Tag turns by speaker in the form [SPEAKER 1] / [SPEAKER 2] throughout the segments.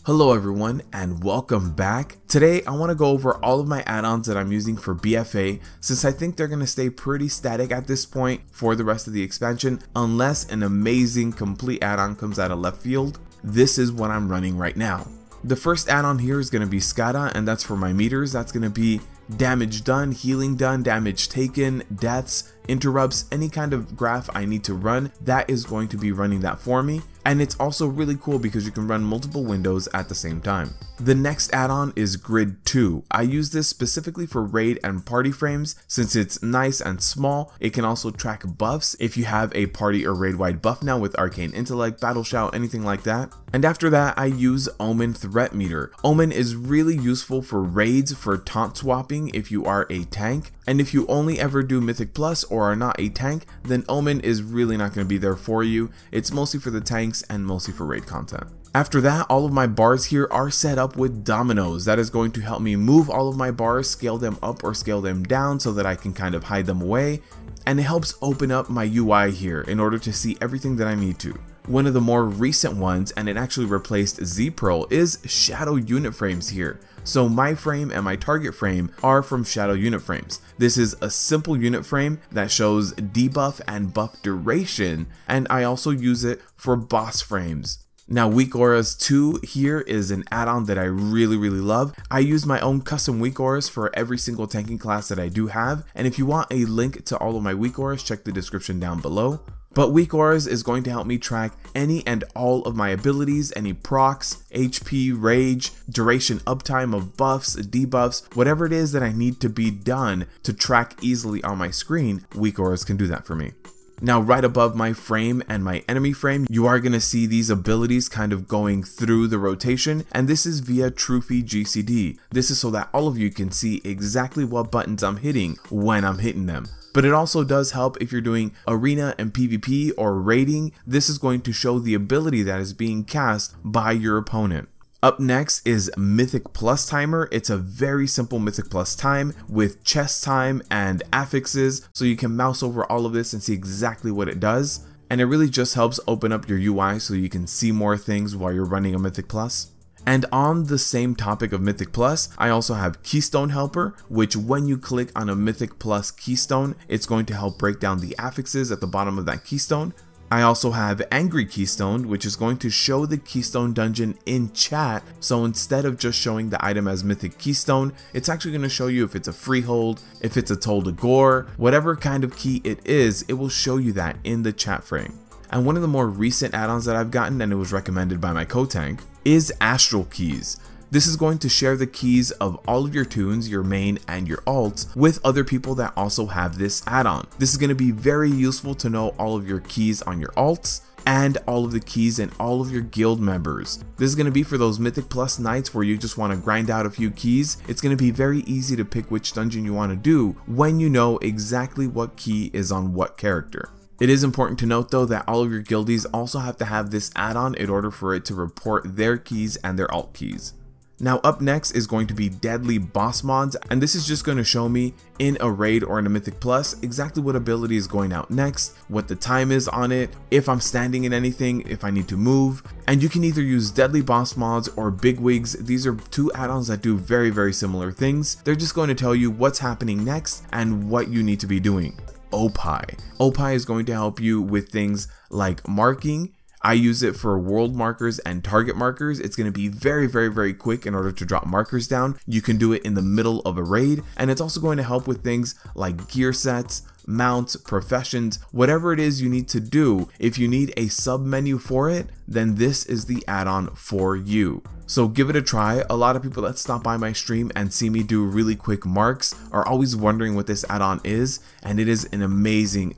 [SPEAKER 1] Hello everyone and welcome back. Today I want to go over all of my add-ons that I'm using for BFA, since I think they're going to stay pretty static at this point for the rest of the expansion unless an amazing complete add-on comes out of left field. This is what I'm running right now. The first add-on here is going to be Skada, and that's for my meters. That's going to be damage done, healing done, damage taken, deaths, interrupts, any kind of graph I need to run, that is going to be running that for me. And it's also really cool because you can run multiple windows at the same time. The next add-on is Grid 2. I use this specifically for raid and party frames. Since it's nice and small, it can also track buffs if you have a party or raid wide buff now with Arcane Intellect, Battle Shout, anything like that. And after that, I use Omen Threat Meter. Omen is really useful for raids, for taunt swapping if you are a tank. And if you only ever do Mythic Plus or are not a tank, then Omen is really not going to be there for you. It's mostly for the tanks and mostly for raid content. After that, all of my bars here are set up with Dominos. That is going to help me move all of my bars, scale them up or scale them down so that I can kind of hide them away. And it helps open up my UI here in order to see everything that I need to. One of the more recent ones, and it actually replaced Z-Pearl, is Shadow Unit Frames here. So my frame and my target frame are from Shadow Unit Frames. This is a simple unit frame that shows debuff and buff duration, and I also use it for boss frames. Now Weak Auras 2 here is an add-on that I really love. I use my own custom Weak Auras for every single tanking class that I do have, and if you want a link to all of my Weak Auras, check the description down below. But Weak Auras is going to help me track any and all of my abilities, any procs, HP, rage, duration uptime of buffs, debuffs, whatever it is that I need to be done to track easily on my screen, Weak Auras can do that for me. Now right above my frame and my enemy frame, you are going to see these abilities kind of going through the rotation, and this is via TrufiGCD. This is so that all of you can see exactly what buttons I'm hitting when I'm hitting them. But it also does help if you're doing arena and PvP or raiding. This is going to show the ability that is being cast by your opponent. Up next is Mythic Plus Timer. It's a very simple Mythic Plus time with chest time and affixes, so you can mouse over all of this and see exactly what it does. And it really just helps open up your UI so you can see more things while you're running a Mythic Plus. And on the same topic of Mythic Plus, I also have Keystone Helper, which when you click on a Mythic Plus keystone, it's going to help break down the affixes at the bottom of that keystone. I also have Angry Keystone, which is going to show the Keystone dungeon in chat. So instead of just showing the item as Mythic Keystone, it's actually going to show you if it's a freehold, if it's a Toll de Gore, whatever kind of key it is, it will show you that in the chat frame. And one of the more recent add-ons that I've gotten, and it was recommended by my co-tank, is Astral Keys. This is going to share the keys of all of your tunes, your main and your alts, with other people that also have this add-on. This is going to be very useful to know all of your keys on your alts and all of the keys in all of your guild members. This is going to be for those Mythic Plus nights where you just want to grind out a few keys. It's going to be very easy to pick which dungeon you want to do when you know exactly what key is on what character. It is important to note though that all of your guildies also have to have this add-on in order for it to report their keys and their alt keys. Now up next is going to be Deadly Boss Mods, and this is just going to show me in a raid or in a Mythic Plus exactly what ability is going out next, what the time is on it, if I'm standing in anything, if I need to move. And you can either use Deadly Boss Mods or Bigwigs. These are two add-ons that do very similar things. They're just going to tell you what's happening next and what you need to be doing. Oppai. Oppai is going to help you with things like marking. I use it for world markers and target markers. It's going to be very quick in order to drop markers down. You can do it in the middle of a raid, and it's also going to help with things like gear sets, mounts, professions, whatever it is you need to do. If you need a sub menu for it, then this is the add-on for you. So give it a try. A lot of people that stop by my stream and see me do really quick marks are always wondering what this add-on is, and it is an amazing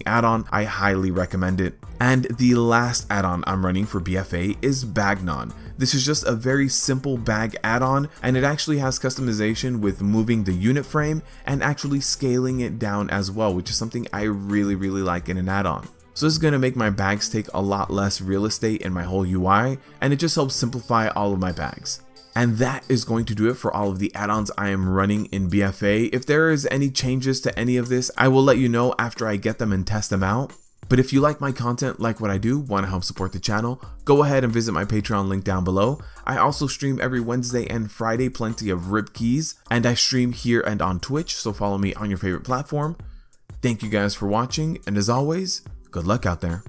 [SPEAKER 1] add-on. I highly recommend it. And the last add-on I'm running for BFA is Bagnon. This is just a very simple bag add-on, and it actually has customization with moving the unit frame and actually scaling it down as well, which is something I really like in an add-on. So this is going to make my bags take a lot less real estate in my whole UI, and it just helps simplify all of my bags. And that is going to do it for all of the add-ons I am running in BFA. If there is any changes to any of this, I will let you know after I get them and test them out. But if you like my content, like what I do, want to help support the channel, go ahead and visit my Patreon link down below. I also stream every Wednesday and Friday plenty of RIP keys, and I stream here and on Twitch, so follow me on your favorite platform. Thank you guys for watching, and as always, good luck out there.